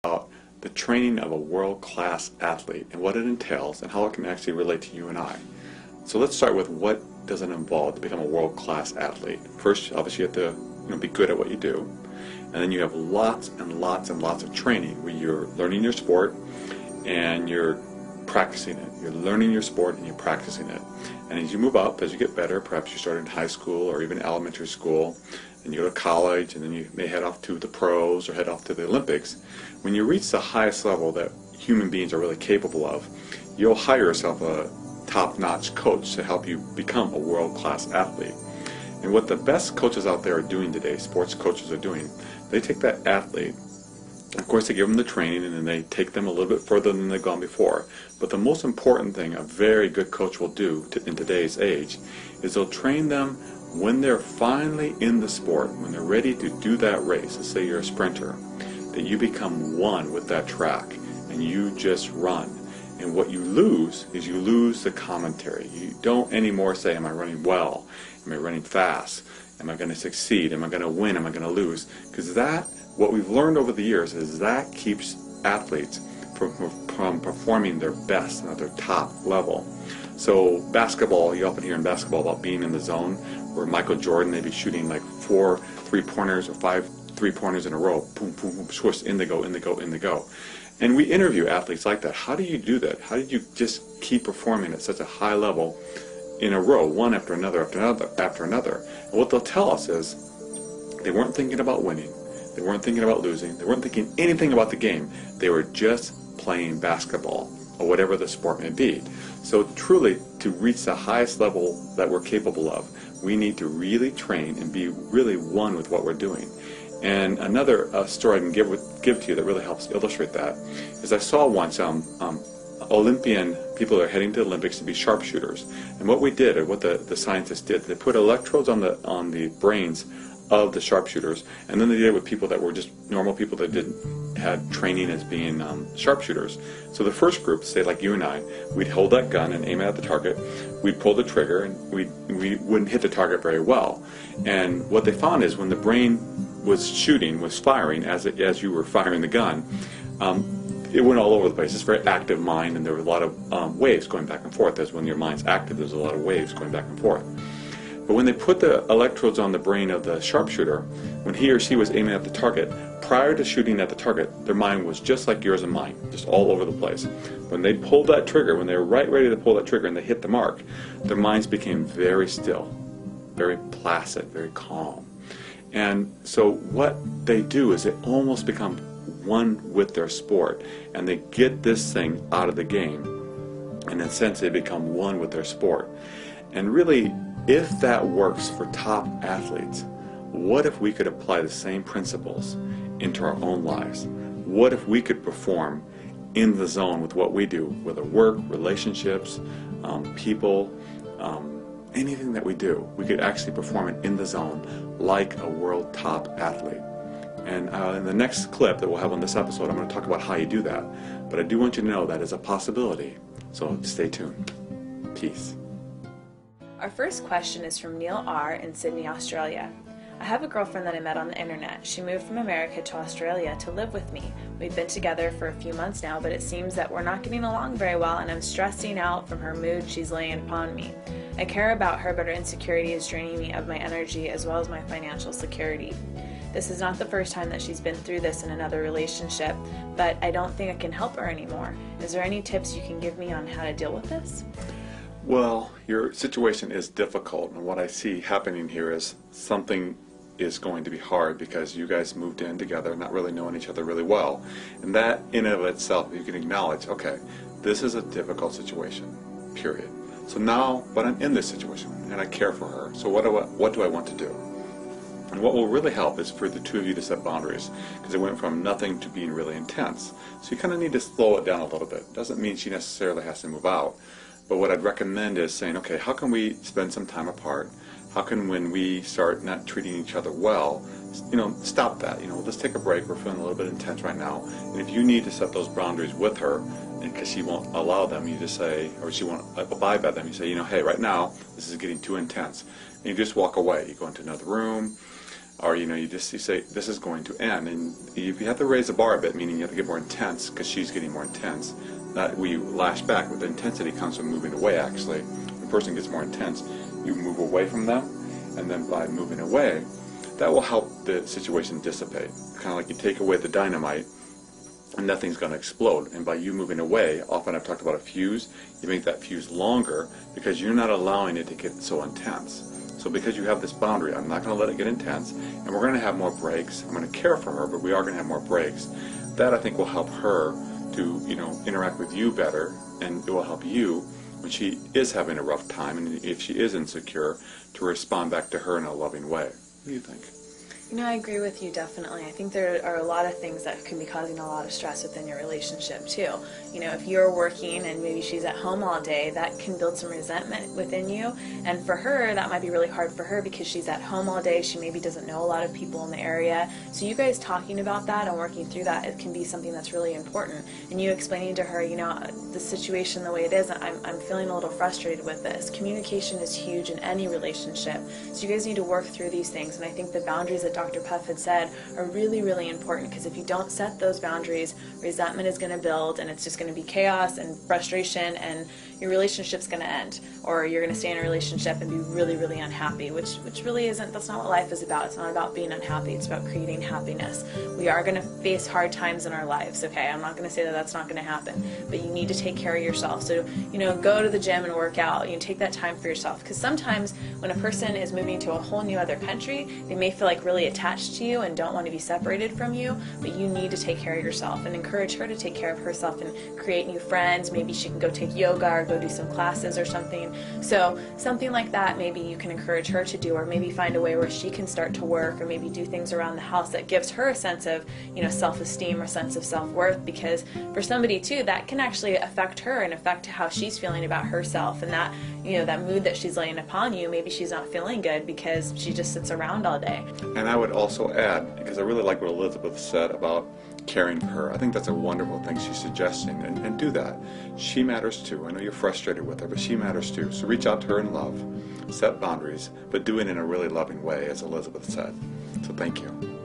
about the training of a world-class athlete and what it entails and how it can actually relate to you and I. So let's start with what does it involve to become a world-class athlete. First, obviously, you have to be good at what you do, and then you have lots and lots and lots of training where you're learning your sport and you're practicing it. You're learning your sport and you're practicing it. And as you move up, as you get better, perhaps you start in high school or even elementary school, and you go to college, and then you may head off to the pros or head off to the Olympics. When you reach the highest level that human beings are really capable of, you'll hire yourself a top-notch coach to help you become a world-class athlete. And what the best coaches out there are doing today, sports coaches are doing, they take that athlete, of course they give them the training and then they take them a little bit further than they've gone before. But the most important thing a very good coach will do in today's age is they'll train them when they're finally in the sport, when they're ready to do that race. Let's say you're a sprinter, that you become one with that track and you just run. And what you lose is you lose the commentary. You don't anymore say, am I running well? Am I running fast? Am I going to succeed? Am I going to win? Am I going to lose? Because what we've learned over the years is that keeps athletes from performing their best at their top level. So basketball, you often hear in basketball about being in the zone, where Michael Jordan may be shooting like 4 3-pointers or 5 3-pointers in a row, boom, boom, boom, swish, in they go, in they go, in they go. And we interview athletes like that. How do you do that? How did you just keep performing at such a high level in a row, one after another, after another, after another? And what they'll tell us is they weren't thinking about winning. They weren't thinking about losing. They weren't thinking anything about the game. They were just playing basketball or whatever the sport may be. So truly, to reach the highest level that we're capable of, we need to really train and be really one with what we're doing. And another story I can give to you that really helps illustrate that is I saw once Olympian people that are heading to the Olympics to be sharpshooters. And what we did, or what the scientists did, they put electrodes on the brains of the sharpshooters, and then they did it with people that were just normal people that had training as being sharpshooters. So the first group, say like you and I, we'd hold that gun and aim it at the target. We'd pull the trigger, and we wouldn't hit the target very well. And what they found is when the brain was firing as you were firing the gun, it went all over the place. It's a very active mind, and there were a lot of waves going back and forth. As when your mind's active, there's a lot of waves going back and forth. But when they put the electrodes on the brain of the sharpshooter, when he or she was aiming at the target, prior to shooting at the target, their mind was just like yours and mine, just all over the place. When they pulled that trigger, when they were right ready to pull that trigger and they hit the mark, their minds became very still, very placid, very calm. And so what they do is they almost become one with their sport, and they get this thing out of the game. And in a sense, they become one with their sport. And really, if that works for top athletes, what if we could apply the same principles into our own lives? What if we could perform in the zone with what we do, whether work, relationships, people, anything that we do? We could actually perform it in the zone like a world top athlete. And in the next clip that we'll have on this episode, I'm going to talk about how you do that. But I do want you to know that is a possibility. So stay tuned. Peace. Our first question is from Neil R. in Sydney, Australia. I have a girlfriend that I met on the internet. She moved from America to Australia to live with me. We've been together for a few months now, but it seems that we're not getting along very well, and I'm stressing out from her mood she's laying upon me. I care about her, but her insecurity is draining me of my energy as well as my financial security. This is not the first time that she's been through this in another relationship, but I don't think I can help her anymore. Is there any tips you can give me on how to deal with this? Well, your situation is difficult, and what I see happening here is something is going to be hard because you guys moved in together, not really knowing each other really well. And that in and of itself, you can acknowledge, okay, this is a difficult situation, period. So now, but I'm in this situation, and I care for her, so what do I want to do? And what will really help is for the two of you to set boundaries, because it went from nothing to being really intense. So you kind of need to slow it down a little bit. Doesn't mean she necessarily has to move out. But what I'd recommend is saying, okay, how can we spend some time apart? How can, when we start not treating each other well, stop that. Let's take a break. We're feeling a little bit intense right now. And if you need to set those boundaries with her, and because she won't allow them, you just say, or she won't abide by them, you say, hey, right now, this is getting too intense. And you just walk away. You go into another room. or you say this is going to end, and if you have to raise the bar a bit, meaning you have to get more intense because she's getting more intense, that we lash back. With the intensity comes from moving away. Actually, when the person gets more intense, you move away from them, and then by moving away, that will help the situation dissipate. Kind of like you take away the dynamite, and nothing's going to explode. And by you moving away, often I've talked about a fuse, you make that fuse longer because you're not allowing it to get so intense. So because you have this boundary, I'm not going to let it get intense, and we're going to have more breaks. I'm going to care for her, but we are going to have more breaks. That, I think, will help her to interact with you better, and it will help you when she is having a rough time, and if she is insecure, to respond back to her in a loving way. What do you think? I agree with you definitely. I think there are a lot of things that can be causing a lot of stress within your relationship too. If you're working and maybe she's at home all day, that can build some resentment within you. And for her, that might be really hard for her because she's at home all day. She maybe doesn't know a lot of people in the area. So you guys talking about that and working through that, it can be something that's really important. And you explaining to her, the situation the way it is, I'm feeling a little frustrated with this. Communication is huge in any relationship. So you guys need to work through these things. And I think the boundaries that Dr. Puff had said are really, really important, because if you don't set those boundaries, resentment is going to build, and it's just going to be chaos and frustration, and your relationship's going to end, or you're going to stay in a relationship and be really, really unhappy, which really isn't. That's not what life is about. It's not about being unhappy. It's about creating happiness. We are going to face hard times in our lives, okay? I'm not going to say that that's not going to happen, but you need to take care of yourself. So, go to the gym and work out. Take that time for yourself, because sometimes when a person is moving to a whole new other country, they may feel like really attached to you and don't want to be separated from you, but you need to take care of yourself and encourage her to take care of herself and create new friends. Maybe she can go take yoga or go do some classes or something. So something like that, maybe you can encourage her to do, or maybe find a way where she can start to work, or maybe do things around the house that gives her a sense of, self-esteem or sense of self-worth, because for somebody too, that can actually affect her and affect how she's feeling about herself, and that, that mood that she's laying upon you, maybe she's not feeling good because she just sits around all day. And I would also add, because I really like what Elizabeth said about caring for her. I think that's a wonderful thing she's suggesting, and do that. She matters too. I know you're frustrated with her, but she matters too. So reach out to her in love, set boundaries, but do it in a really loving way, as Elizabeth said. So thank you.